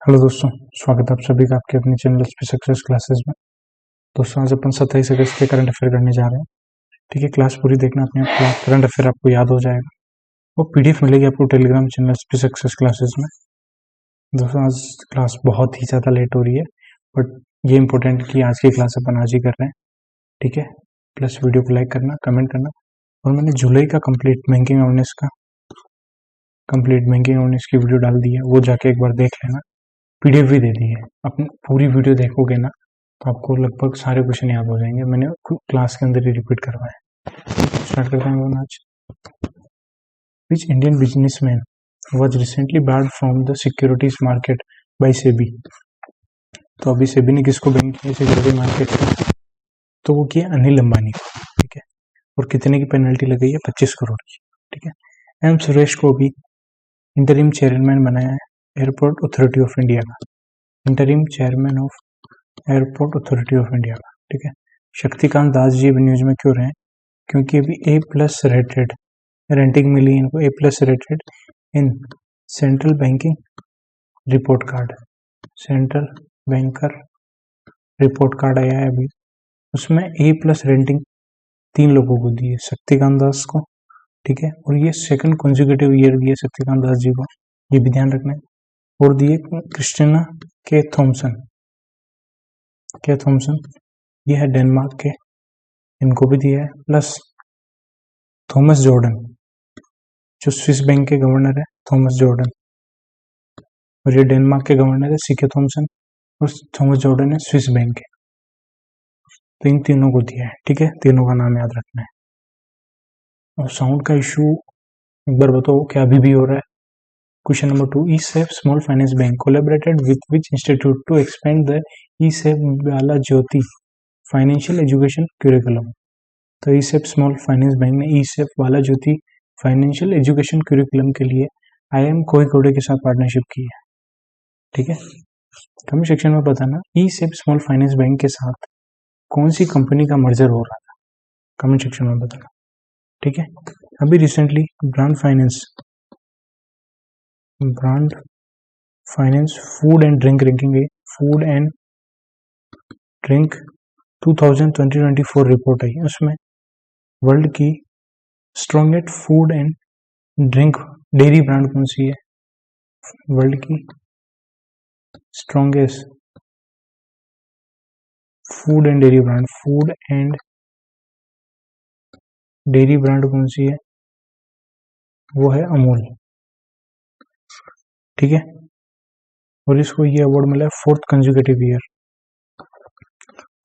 Hello दोस्तों, स्वागत है आप सभी का आपके अपने चैनल पे सक्सेस क्लासेस में। दोस्तों आज अपन 27 अगस्त के करंट अफेयर करने जा रहे हैं। ठीक है, क्लास पूरी देखना, अपने आप करंट अफेयर आपको याद हो जाएगा। वो पीडीएफ मिलेगी आपको टेलीग्राम चैनल पे सक्सेस क्लासेस में। दोस्तों आज क्लास बहुत ही ज़्यादा लेट हो रही है, बट ये इंपॉर्टेंट कि आज की क्लास अपन आज ही कर रहे हैं। ठीक है, प्लस वीडियो को लाइक करना, कमेंट करना। और मैंने जुलाई का कंप्लीट बैंकिंग अवेयरनेस की वीडियो डाल दी है, वो जाके एक बार देख लेना। पीडीएफ भी दे दी है। अपनी पूरी वीडियो देखोगे ना तो आपको लगभग सारे क्वेश्चन याद हो जाएंगे। मैंने क्लास के अंदर ही रिपीट करवाए। स्टार्ट करते हैं आज। Which Indian businessman was recently barred from the securities market by SEBI. तो अभी सेबी ने किसको बैन किया सिक्योरिटी मार्केट से? तो वो किया अनिल अंबानी को। ठीक है, और कितने की पेनल्टी लगाई है? 25 करोड़ की। ठीक है, एम सुरेश को भी इंटरिम चेयरमैन बनाया है एयरपोर्ट अथॉरिटी ऑफ इंडिया का। Interim chairman of airport authority of India का। ठीक है, शक्तिकांत दास जी अभी न्यूज में क्यों रहे? क्योंकि अभी A+ रेटेड रेटिंग मिली इनको, A+ rated in central banking report card. Central banker report card आया है अभी, उसमें A+ रेटिंग 3 लोगों को दी है, शक्तिकांत दास को। ठीक है, और ये सेकंड कंसेक्यूटिव ईयर दिए शक्तिकांत दास जी को, ये भी ध्यान रखना है। और दिए क्रिस्टिना के थॉमसन, ये है डेनमार्क के, इनको भी दिया है। प्लस थॉमस जॉर्डन जो स्विस बैंक के गवर्नर है, थॉमस जॉर्डन, और ये डेनमार्क के गवर्नर है सीके थॉमसन, और थॉमस जॉर्डन है स्विस बैंक के। तो इन तीनों को दिया है। ठीक है, तीनों का नाम याद रखना है। और साउंड का इशू एक बार बताओ क्या अभी भी हो रहा है? Question number 2, ESAF small finance bank collaborated with which institute to expand the ESAF Bala Jyoti financial education curriculum. तो ई-सेफ स्मॉल फाइनेंस बैंक ने ESAF Bala Jyoti financial education curriculum के लिए IIM कोझिकोड के साथ पार्टनरशिप की है। ठीक है, कमेंट सेक्शन में बताना ई-सेफ स्मॉल फाइनेंस बैंक के साथ कौन सी कंपनी का मर्जर हो रहा था, कमेंट सेक्शन में बताना। ठीक है, अभी recently Brand Finance food and drink ranking, food and drink 2024 report आई, उसमें वर्ल्ड की strongest food and drink dairy brand कौन सी है? वर्ल्ड की strongest food and dairy brand कौन सी है? वो है अमूल। ठीक है, और इसको ये अवार्ड मिला है 4th कंसेक्यूटिव ईयर,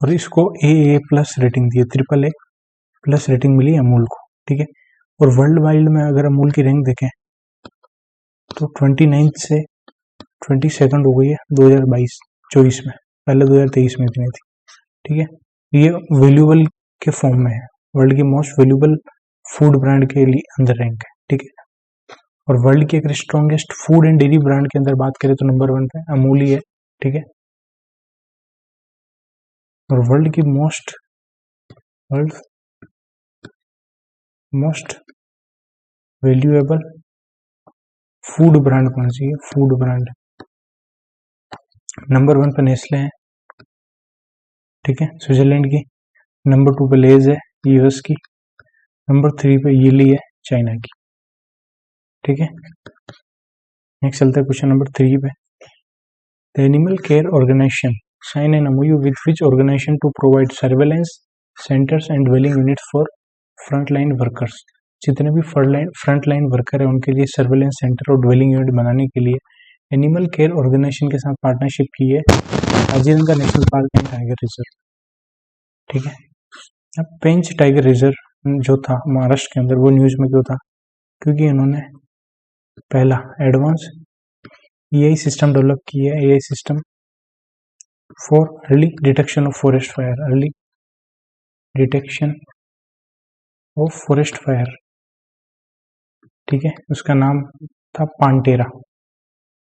और इसको AA+ रेटिंग दी है, AAA+ रेटिंग मिली अमूल को। ठीक है, और वर्ल्ड वाइड में अगर अमूल की रैंक देखें तो 29 से 22 हो गई है 2022-24 में, पहले 2023 में इतनी थी। ठीक है, ये वैल्यूएबल के फॉर्म में है, वर्ल्ड की मोस्ट वैल्यूएबल फूड ब्रांड के लिए अंदर रैंक है। ठीक है, और वर्ल्ड की अगर strongest food and dairy brand के अंदर बात करें तो नंबर 1 पे अमूल ही है। ठीक है, और वर्ल्ड की मोस्ट वैल्यूएबल फूड ब्रांड कौन सी है? फूड ब्रांड नंबर 1 पे नेस्ले है। ठीक है, स्विट्जरलैंड की। नंबर 2 पे लेज है, यूएस की। नंबर 3 पे यीली है, चाइना की। ठीक है, नेक्स्ट चलता है क्वेश्चन नंबर 3 पे। The animal care organisation sign an MOU with which organisation to provide surveillance centres and dwelling unit for frontline workers. जितने भी फ्रंटलाइन वर्कर है उनके लिए सर्वेलेंस सेंटर और ड्वेलिंग यूनिट बनाने के लिए एनिमल केयर ऑर्गेनाइजेशन के साथ पार्टनरशिप की है Kaziranga national park and tiger reserve. ठीक है, अब पेंच टाइगर रिजर्व जो था महाराष्ट्र के अंदर, वो न्यूज में क्यों था? क्योंकि इन्होंने पहला एडवांस AI सिस्टम डेवलप किया है, AI system for early detection of forest fire, ठीक है, उसका नाम था पांटेरा।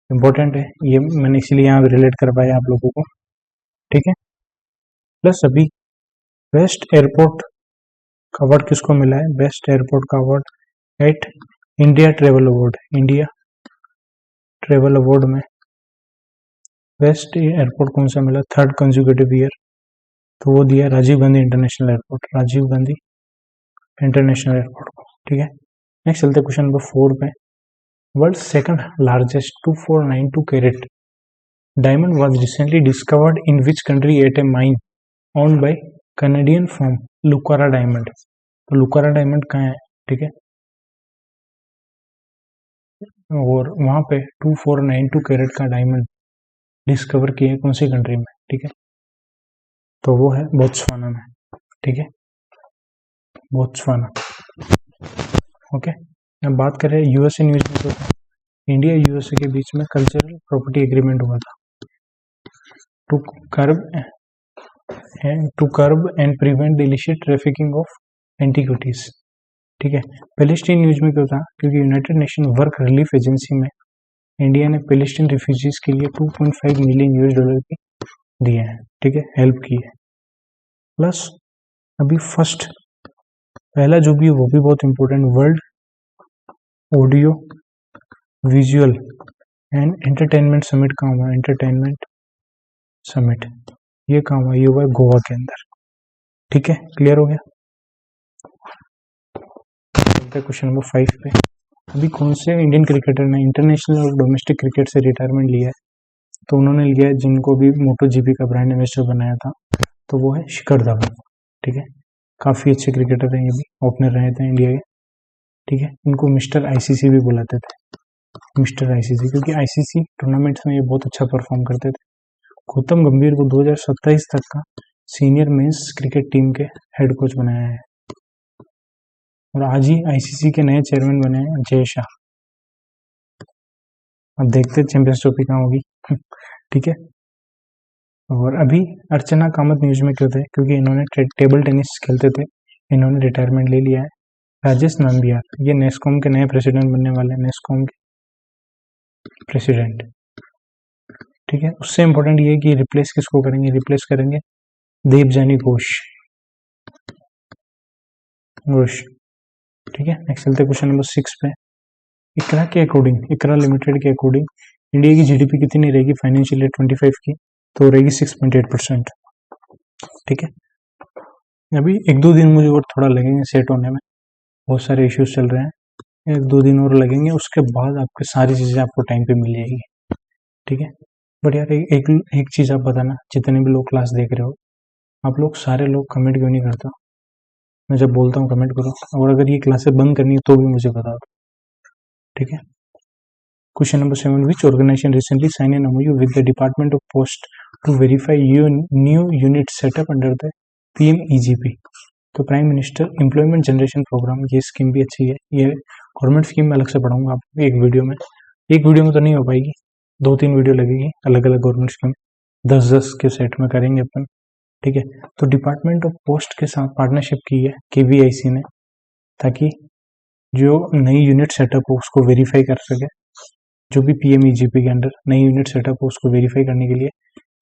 इंपॉर्टेंट है ये, मैंने इसीलिए यहाँ रिलेट करवाया आप लोगों को। ठीक है, प्लस अभी बेस्ट एयरपोर्ट का अवार्ड किसको मिला है? बेस्ट एयरपोर्ट का award at India travel award में बेस्ट एयरपोर्ट कौन सा मिला 3rd कंज्यूकेटिव ईयर, तो वो दिया Rajiv Gandhi international airport, Rajiv Gandhi international airport को। ठीक है, नेक्स्ट चलते क्वेश्चन नंबर 4 पे। World second largest 2492 carat diamond was recently discovered in which country at a mine owned by Canadian firm Lucara Diamond. तो लुकारा डायमंड कहाँ है? ठीक है, और वहां पे 2492 कैरेट का डायमंड डिस्कवर किया है कौन सी कंट्री में? ठीक है, तो वो है बोत्सवाना में। ठीक है, बोत्सवाना। ओके, अब बात करें यूएसए न्यूज में, तो इंडिया यूएसए के बीच में कल्चरल प्रॉपर्टी एग्रीमेंट हुआ था to curb and prevent the illicit trafficking of antiquities. ठीक है, पैलेस्टीन न्यूज में क्यों था? क्योंकि United Nation work relief agency में इंडिया ने पैलेस्टीन रिफ्यूजीज के लिए 2.5 मिलियन यूएस डॉलर की दिए हैं। ठीक है, हेल्प की है। प्लस अभी फर्स्ट पहला जो भी है वो भी बहुत important, world audio visual and entertainment summit कहाँ हुआ? एंटरटेनमेंट समिट ये कहाँ हुआ? ये हुआ है गोवा के अंदर। ठीक है, क्लियर हो गया। क्वेश्चन नंबर 5 पे, अभी कौन से इंडियन क्रिकेटर ने इंटरनेशनल और डोमेस्टिक क्रिकेट से रिटायरमेंट लिया है? तो उन्होंने लिया है जिनको भी मोटो जीपी का ब्रांड एम्बेसडर बनाया था, तो वो है शिखर धवन। ठीक है, काफी अच्छे क्रिकेटर हैं, ये भी ओपनर रहे थे इंडिया के। ठीक है, इनको मिस्टर आईसीसी भी बुलाते थे, मिस्टर आईसीसी, क्योंकि आईसीसी टूर्नामेंट्स में ये बहुत अच्छा परफॉर्म करते थे। गौतम गंभीर को 2027 तक का सीनियर मेंस क्रिकेट टीम के हेड कोच बनाया है, और आज ही आईसीसी के नए चेयरमैन बने हैं जय शाह। अब देखते हैं चैंपियंस ट्रॉफी कहाँ होगी। ठीक है, और अभी अर्चना कामत न्यूज में क्यों थे? क्योंकि इन्होंने टेबल टेनिस खेलते थे, इन्होंने रिटायरमेंट ले लिया है। राजेश नाम्बियार ये नेस्कॉम के नए प्रेसिडेंट बनने वाले हैं, नेस्कॉम के प्रेसिडेंट। ठीक है, उससे इंपॉर्टेंट ये है कि रिप्लेस किसको करेंगे? रिप्लेस करेंगे देवजानी घोष। ठीक है, नेक्स्ट चलते क्वेश्चन नंबर 6 पे। इकरा के अकॉर्डिंग, इकरा लिमिटेड के अकॉर्डिंग इंडिया की जीडीपी कितनी रहेगी फाइनेंशियल ईयर 25 की? तो रहेगी 6.8%। ठीक है, अभी 1-2 दिन मुझे और थोड़ा लगेंगे सेट होने में, बहुत सारे इश्यूज चल रहे हैं, 1-2 दिन और लगेंगे, उसके बाद आपकी सारी चीजें आपको टाइम पे मिल जाएगी। ठीक है, बट यार एक चीज आप बताना, जितने भी लोग क्लास देख रहे हो, आप लोग सारे लोग कमेंट क्यों नहीं करता? मैं जब बोलता हूँ कमेंट करो, और अगर ये क्लासेस बंद करनी है तो भी मुझे बता दो। ठीक है, question number 7, which organisation recently sign an MOU with the department of post to verify new unit setup under the PMEGP? तो prime minister employment generation programme, ये स्कीम भी अच्छी है, ये गवर्नमेंट स्कीम में अलग से पढ़ाऊंगा आपको एक वीडियो में तो नहीं हो पाएगी, 2-3 वीडियो लगेगी अलग अलग गवर्नमेंट स्कीम, 10-10 के सेट में करेंगे अपन। ठीक है, तो डिपार्टमेंट ऑफ पोस्ट के साथ पार्टनरशिप की है केवीआईसी ने, ताकि जो नई यूनिट सेटअप हो उसको वेरीफाई कर सके। जो भी पीएमईजीपी के अंडर नई यूनिट सेटअप हो उसको वेरीफाई करने के लिए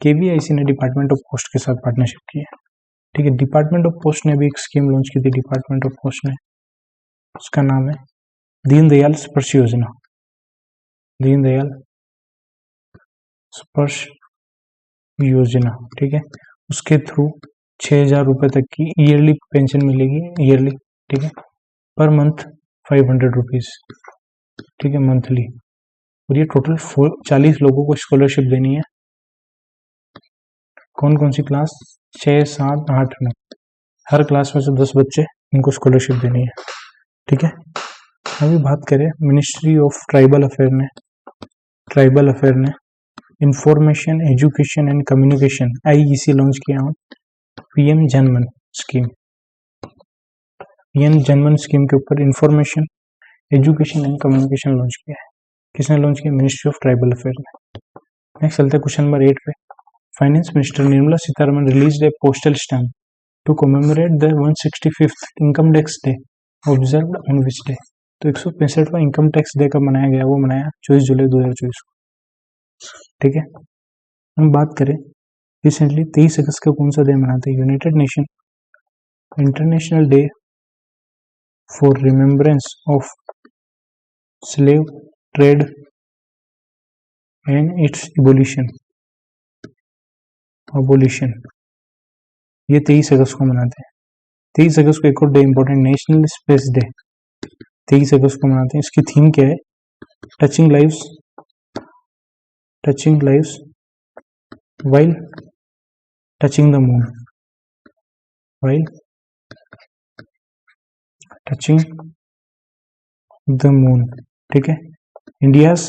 केवीआईसी ने डिपार्टमेंट ऑफ पोस्ट के साथ पार्टनरशिप की है। ठीक है, डिपार्टमेंट ऑफ पोस्ट ने भी एक स्कीम लॉन्च की थी, डिपार्टमेंट ऑफ पोस्ट ने, उसका नाम है दीनदयाल स्पर्श योजना, दीनदयाल स्पर्श योजना। ठीक है, उसके थ्रू 6,000 रुपए तक की ईयरली पेंशन मिलेगी, ईयरली। ठीक है, पर मंथ 500 रुपीज। ठीक है, मंथली, और ये टोटल 40 लोगों को स्कॉलरशिप देनी है। कौन कौन सी क्लास? 6, 7, 8, 9, हर क्लास में से 10 बच्चे, इनको स्कॉलरशिप देनी है। ठीक है, अभी बात करें मिनिस्ट्री ऑफ ट्राइबल अफेयर ने information education and communication IEC launch किया है पीएम जनमन स्कीम। पीएम जनमन स्कीम के ऊपर information education and communication launch किया है। किसने लॉन्च किया? मिनिस्ट्री ऑफ ट्राइबल अफेयर ने। नेक्स्ट चलते हैं क्वेश्चन नंबर 8 पे। Finance minister Nirmala Sitharaman released a postal stamp to commemorate the 165th income tax day observed on which day? तो 165वां इनकम टैक्स डे कब मनाया गया? वो मनाया 24 जुलाई 2024 को। ठीक है, हम बात करें रिसेंटली 23 अगस्त का कौन सा डे मनाते हैं? United nation international day for remembrance of slave trade and it's evolution. Abolition, ये 23 अगस्त को मनाते हैं। 23 अगस्त को एक और day important, national space day 23 अगस्त को मनाते हैं। इसकी थीम क्या है? Touching lives while touching the moon, while touching the moon, ठीक है। इंडियाज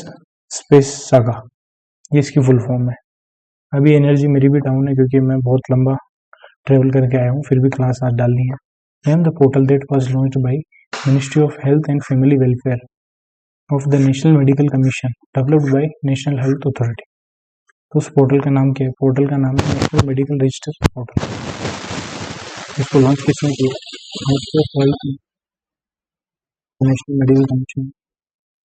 स्पेस सागा, ये इसकी फुल फॉर्म है। अभी एनर्जी मेरी भी डाउन है क्योंकि मैं बहुत लंबा ट्रेवल करके आया हूँ, फिर भी क्लास आज डालनी है। Name the portal that was launched bye ministry of health and family welfare of the national medical commission developed by national health authority. तो उस पोर्टल का नाम क्या है? पोर्टल का नाम है नेशनल मेडिकल रजिस्टर पोर्टल। इसको लॉन्च किसने किया? National medical commission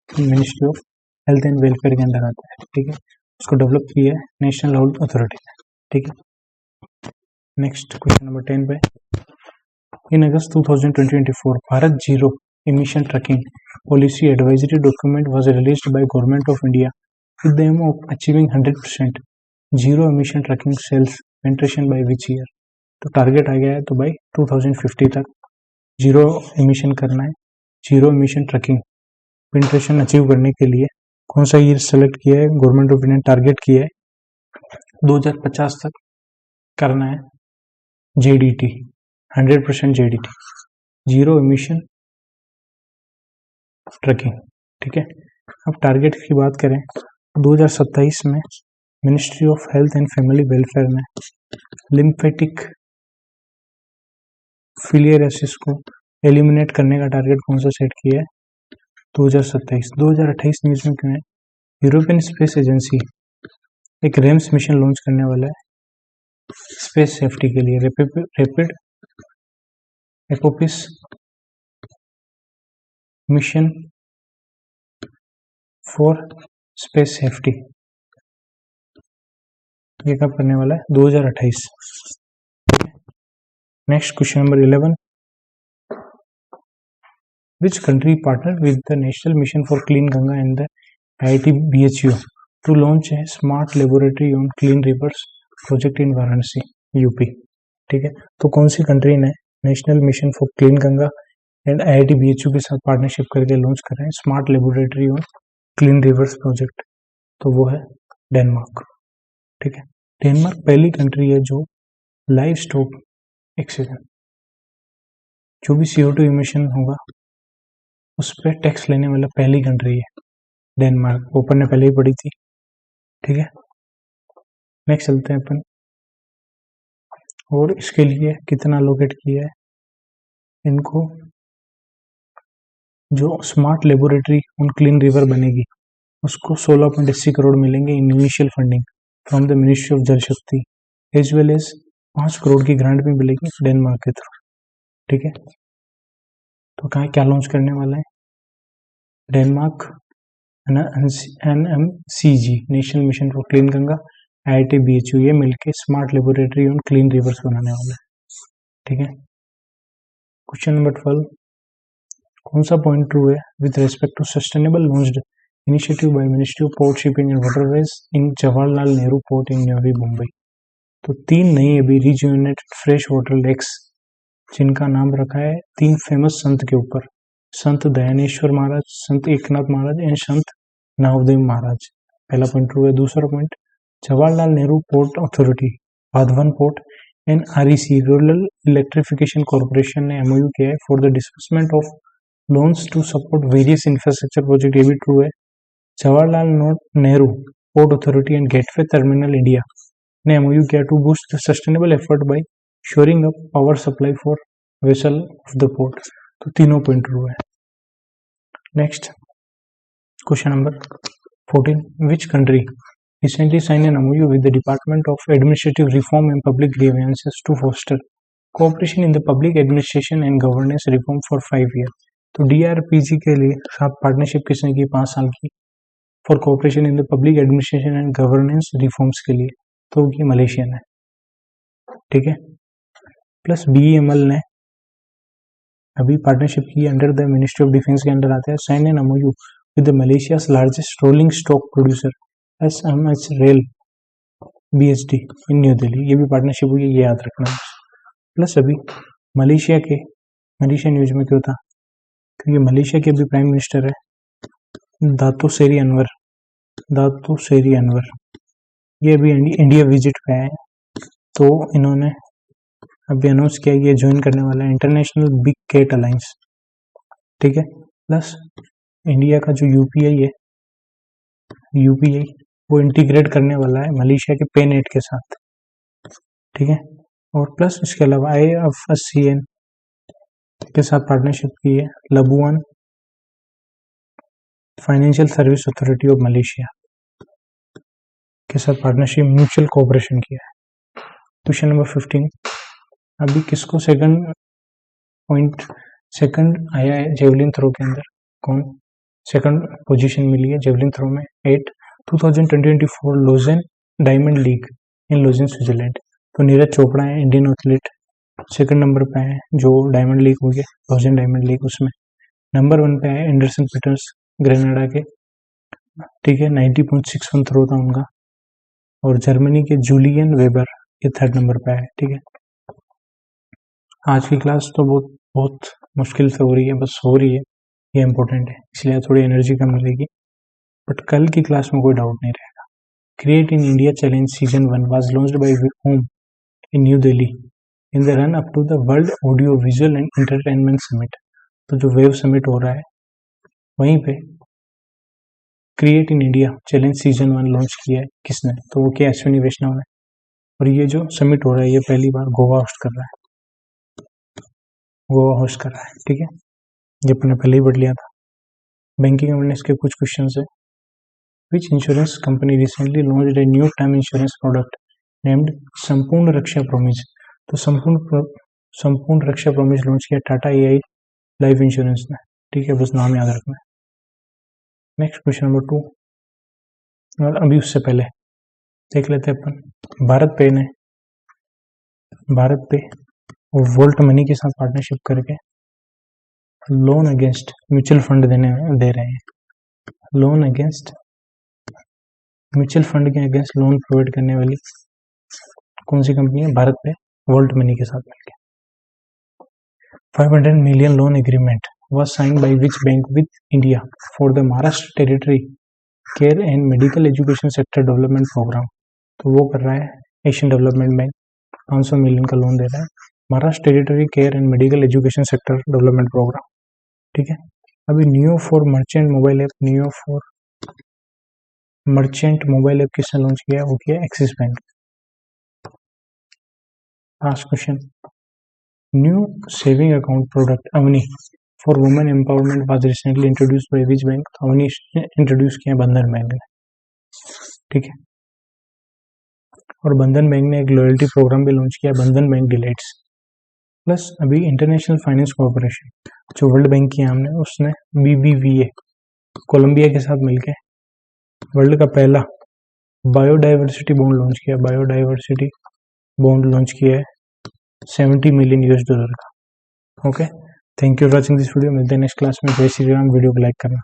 ministry of health and welfare के अंदर आता है, ठीक है। उसको डेवलप किया है नेशनल हेल्थ अथॉरिटी ने, ठीक है। नेक्स्ट क्वेश्चन नंबर 10 पे, इन अगस्त 2024 Bharat zero emission tracking policy advisory document was released by government of India with the aim of achieving 100% zero emission tracking cells penetration by which year? तो target आ गया है तो भाई 2050 तक जीरो एमिशन करना है। Zero emission trucking penetration achieve करने के लिए कौन सा ईयर सेलेक्ट किया है? गवर्नमेंट ऑफ इंडिया ने टारगेट किया है 2050 तक करना है ZET, 100% ZET, zero emission trucking, ठीक है। अब टारगेट की बात करें 2027 में ministry of health and family welfare ने लिम्फेटिक फिलियरियासिस को एलिमिनेट करने का टारगेट कौन सा सेट किया है? 2027। 2028 न्यूज में क्यों है? यूरोपियन स्पेस एजेंसी एक रेम्स मिशन लॉन्च करने वाला है स्पेस सेफ्टी के लिए, rapid Apophis mission for space safety, ये कब करने वाला है? 2028। Next question number 11, which country partner with the National Mission for Clean Ganga and the IIT BHU to launch a smart laboratory on clean rivers project in Varanasi UP, ठीक है। तो कौन सी कंट्री ने National Mission for Clean Ganga and IIT BHU के साथ partnership करके launch कर रहे हैं smart laboratory on clean rivers project? तो वो है डेनमार्क, ठीक है। डेनमार्क पहली कंट्री है जो लाइव स्टॉक ऑक्सीजन, जो भी CO2 इमिशन होगा उस पर टैक्स लेने वाला पहली कंट्री है डेनमार्क। ऊपर ने पहले ही पढ़ी थी, ठीक है। नेक्स्ट चलते हैं अपन, और इसके लिए कितना लोकेट किया है इनको? जो smart laboratory on clean river बनेगी उसको 16.80 करोड़ मिलेंगे in initial funding from the ministry of जल शक्ति, एज वेल एज 5 करोड़ की ग्रांट भी मिलेगी डेनमार्क के थ्रू, ठीक है। तो कहाँ क्या लॉन्च करने वाला है? Denmark NMCG national Mission for Clean Ganga, IIT BHU, ये मिलके smart laboratory on clean reverse बनाने वाला है, ठीक है। क्वेश्चन नंबर 12, कौन सा पॉइंट ट्रू है with respect to sustainable launched initiative by ministry of port shipping and waterways in Jawaharlal Nehru port in Navi Mumbai? तो 3 नई अभी रिजुवेनेटेड फ्रेश वाटर लेक्स जिनका नाम रखा है 3 फेमस संत के ऊपर, संत दयानेश्वर महाराज, संत एकनाथ महाराज एंड संत नामदेव महाराज। पहला पॉइंट ट्रू है। दूसरा point, Jawaharlal Nehru port authority, Wadhwan port and REC rural electrification corporation ने MOU किया है for the disbursement of loans to support various infrastructure project, ये भी ट्रू है। Jawaharlal Nehru port authority and gateway terminal India ने MOU किया to boost the sustainable effort by shoring up power supply for vessel of the port. तो तीनों point true है। Next question number 14, which country recently signed an MOU with the Department of Administrative Reform and Public Grievances to foster cooperation in the public administration and governance reform for 5 years? तो DRPG के लिए साथ partnership किसने की? 5 साल की, for cooperation in the public administration and governance reforms के लिए, तो ये मलेशियन है, ठीक है। प्लस BEML ने अभी पार्टनरशिप की under the ministry of defence के अंडर आता है, sign an MOU with the Malaysia's largest rolling stock producer SMS Rail BHD in new Delhi, ये भी पार्टनरशिप हुई है, ये याद रखना। प्लस अभी मलेशिया न्यूज में क्यों था, क्योंकि मलेशिया के अभी प्राइम मिनिस्टर है दातो सेरी अनवर, ये अभी इंडिया विजिट पे आए, तो इन्होंने अभी अनाउंस किया ये ज्वाइन करने वाला है इंटरनेशनल बिग कैट अलायंस, ठीक है। प्लस इंडिया का जो यूपीआई वो इंटीग्रेट करने वाला है मलेशिया के पेनेट के साथ, ठीक है। और प्लस इसके अलावा IFSCN के साथ पार्टनरशिप की है, Labuan financial service authority of Malaysia के साथ पार्टनरशिप म्यूचुअल कोऑपरेशन किया है। क्वेश्चन नंबर 15, अभी किसको सेकंड आया है जेवलिन थ्रो के अंदर, कौन सेकंड पोजीशन मिली है जेवलिन थ्रो में 2024 लोजेन डायमंड लीग इन लोजेन स्विट्जरलैंड, तो नीरज चोपड़ा है इंडियन एथलीट, सेकंड नंबर पे है जो डायमंड लीग हुई है लोजेन डायमंड लीग, उसमें नंबर 1 पे है एंडरसन पीटर्स ग्रेनाडा के, ठीक है, 90.61 थ्रो था उनका, और जर्मनी के जूलियन वेबर ये थर्ड नंबर पे है, ठीक है। आज की क्लास तो बहुत मुश्किल से हो रही है, बस हो रही है, ये इंपॉर्टेंट है, इसलिए थोड़ी एनर्जी कम मिलेगी, बट कल की क्लास में कोई डाउट नहीं रहेगा। Create in India challenge season 1 was launched by home in new Delhi in the run up to the world audio visual and entertainment summit, तो जो वेव समिट हो रहा है वहीं पे create in India challenge season 1 launch किया है, किसने, तो वो क्या अश्विनी वैष्णव ने, और ये जो समिट हो रहा है ये पहली बार गोवा होस्ट कर रहा है, ठीक है, ये अपने पहले ही पढ़ लिया था। बैंकिंग अवेयरनेस के कुछ क्वेश्चन है, which insurance company recently launched a new term insurance product named संपूर्ण रक्षा प्रोमिस, तो संपूर्ण रक्षा प्रोमिस लॉन्च किया टाटा AI लाइफ इंश्योरेंस ने, ठीक है, बस नाम याद रखना है। नेक्स्ट क्वेश्चन नंबर 2, और अभी उससे पहले देख लेते हैं अपन भारत पे और वोल्ट मनी के साथ पार्टनरशिप करके लोन अगेंस्ट म्यूचुअल फंड दे रहे हैं, लोन अगेंस्ट म्यूचुअल फंड के अगेंस्ट लोन प्रोवाइड करने वाली कौन सी कंपनी है, भारत पे वोल्ट मनी के साथ मिलकर 500 million loan agreement was signed by which bank with India for the Maharashtra Territory Care and Medical Education Sector Development Program, तो वो कर रहा है एशियन डेवलपमेंट बैंक, 500 मिलियन का लोन दे रहा है Maharashtra territory care and medical education sector development programme, ठीक है। अभी Neo for merchant mobile app किसने लॉन्च किया, वो किया Axis bank. Last question, new saving account product Avni for women empowerment was recently introduced by which bank, तो Avni introduce किया बंधन बैंक ने, ठीक है। और बंधन बैंक ने एक लॉयल्टी प्रोग्राम भी लॉन्च किया, बंधन बैंक डिलाइट्स। प्लस अभी इंटरनेशनल फाइनेंस कॉर्पोरेशन जो वर्ल्ड बैंक की हमने, उसने BBVA कोलंबिया के साथ मिलकर वर्ल्ड का पहला बायोडाइवर्सिटी बॉन्ड लॉन्च किया है $70 million का। Okay, thank you for watching this video, मिलते हैं नेक्स्ट क्लास में। जय श्री राम, वीडियो को लाइक करना।